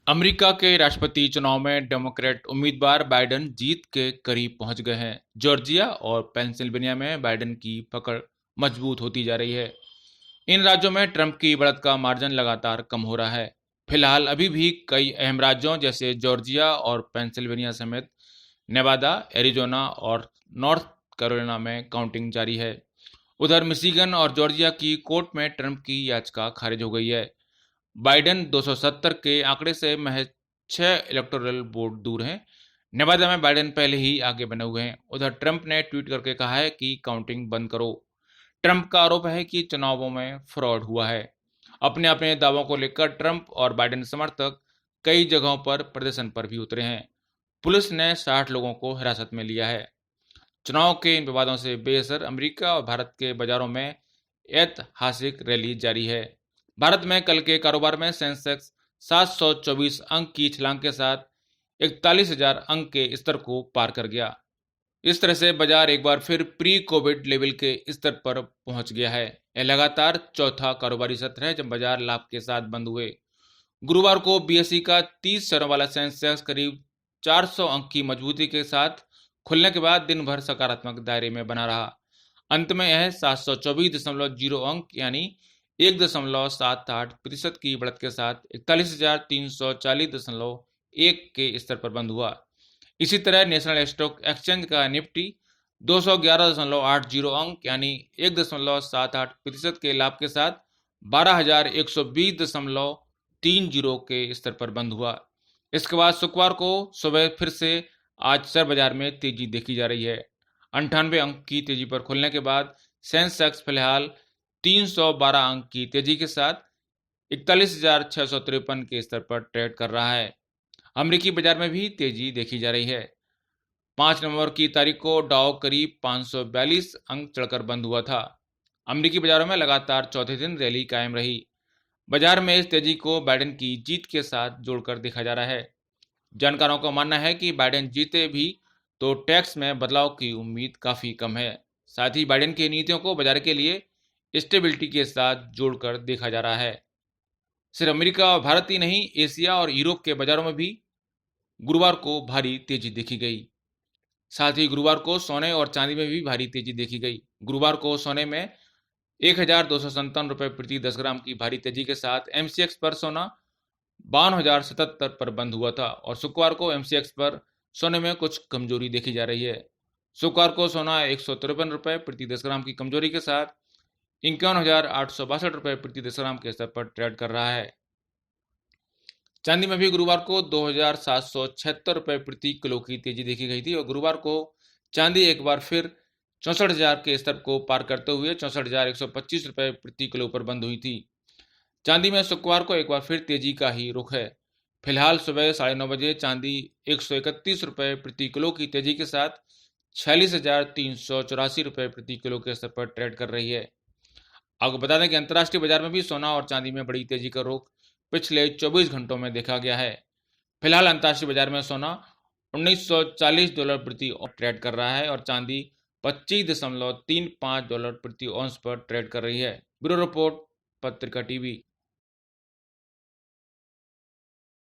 America के राष्ट्रपति चुनाव में डेमोक्रेट उम्मीदवार बाइडेन जीत के करीब पहुंच गए हैं। जॉर्जिया और पेंसिल्वेनिया में बाइडेन की पकड़ मजबूत होती जा रही है। इन राज्यों में ट्रंप की बढ़त का मार्जिन लगातार कम हो रहा है। फिलहाल अभी भी कई अहम राज्यों जैसे जॉर्जिया और पेंसिल्वेनिया समेत नेवादा, एरिजोना और नॉर्थ कैरोलिना में काउंटिंग जारी है। उधर मिशिगन और जॉर्जिया की कोर्ट में ट्रंप की याचिका खारिज हो गई है। बाइडेन 270 के आंकड़े से महज 6 इलेक्टोरल वोट दूर हैं। नेवादा में बाइडेन पहले ही आगे बने हुए हैं। उधर ट्रंप ने ट्वीट करके कहा है कि काउंटिंग बंद करो। ट्रंप का आरोप है कि चुनावों में फ्रॉड हुआ है। अपने अपने दावों को लेकर ट्रंप और बाइडेन समर्थक कई जगहों पर प्रदर्शन पर भी उतरे हैं। पुलिस ने 60 लोगों को हिरासत में लिया है। चुनाव के इन विवादों से बेअसर अमेरिका और भारत के बाजारों में ऐतिहासिक रैली जारी है। भारत में कल के कारोबार में सेंसेक्स 724 अंक की छलांग के साथ 41,000 अंक के स्तर को पार कर गया। इस तरह से बाजार एक बार फिर प्री कोविड लेवल के स्तर पर पहुंच गया है। यह लगातार चौथा कारोबारी सत्र है जब बाजार लाभ के साथ बंद हुए। गुरुवार को बीएसई का 30 शहरों वाला सेंसेक्स करीब 400 अंक की मजबूती के साथ खुलने के बाद दिन भर सकारात्मक दायरे में बना रहा। अंत में यह 724.0 अंक यानी 1.78% की बढ़त के साथ 41,340.1 के स्तर पर बंद हुआ। इसी तरह नेशनल स्टॉक एक्सचेंज का निफ्टी 211.80 अंक यानी 1.78% के लाभ के साथ 12,120.30 के स्तर पर बंद हुआ। इसके बाद शुक्रवार को सुबह फिर से आज शेयर बाजार में तेजी देखी जा रही है। 98 अंक की तेजी पर खुलने के बाद सेंसेक्स फिलहाल 312 अंक की तेजी के साथ 41,653 के स्तर पर ट्रेड कर रहा है। अमेरिकी बाजार में भी तेजी देखी जा रही है। 5 नवंबर की तारीख को डाउ करीब 542 अंक चढ़कर बंद हुआ था। अमेरिकी बाजारों में लगातार चौथे दिन रैली कायम रही। बाजार में इस तेजी को बाइडेन की जीत के साथ जोड़कर देखा जा रहा है। जानकारों का मानना है कि बाइडेन जीते भी तो टैक्स में बदलाव की उम्मीद काफी कम है। साथ ही बाइडेन की नीतियों को बाजार के लिए स्टेबिलिटी के साथ जोड़कर देखा जा रहा है। सिर्फ अमेरिका और भारत ही नहीं, एशिया और यूरोप के बाजारों में भी गुरुवार को भारी तेजी देखी गई। साथ ही गुरुवार को सोने और चांदी में भी भारी तेजी देखी गई। गुरुवार को सोने में 1,257 रुपये प्रति 10 ग्राम की भारी तेजी के साथ एमसीएक्स पर सोना 52,077 पर बंद हुआ था और शुक्रवार को एमसीएक्स पर सोने में कुछ कमजोरी देखी जा रही है। शुक्रवार को सोना 153 रुपये प्रति 10 ग्राम की कमजोरी के साथ 51,862 रुपये प्रति 10 ग्राम के स्तर पर ट्रेड कर रहा है। चांदी में भी गुरुवार को 2,776 रुपये प्रति किलो की तेजी देखी गई थी और गुरुवार को चांदी एक बार फिर 64,000 के स्तर को पार करते हुए 64,125 रुपये प्रति किलो पर बंद हुई थी। चांदी में शुक्रवार को एक बार फिर तेजी का ही रुख है। फिलहाल सुबह 9:30 बजे चांदी 131 रुपये प्रति किलो की तेजी के साथ 46,384 रुपये प्रति किलो के स्तर पर ट्रेड कर रही है। आपको बता दें कि अंतर्राष्ट्रीय बाजार में भी सोना और चांदी में बड़ी तेजी का रुख पिछले 24 घंटों में देखा गया है। फिलहाल अंतर्राष्ट्रीय बाजार में सोना $1940 प्रति ट्रेड कर रहा है और चांदी $25.35 प्रति औंस पर ट्रेड कर रही है। ब्यूरो रिपोर्ट, पत्रिका टीवी।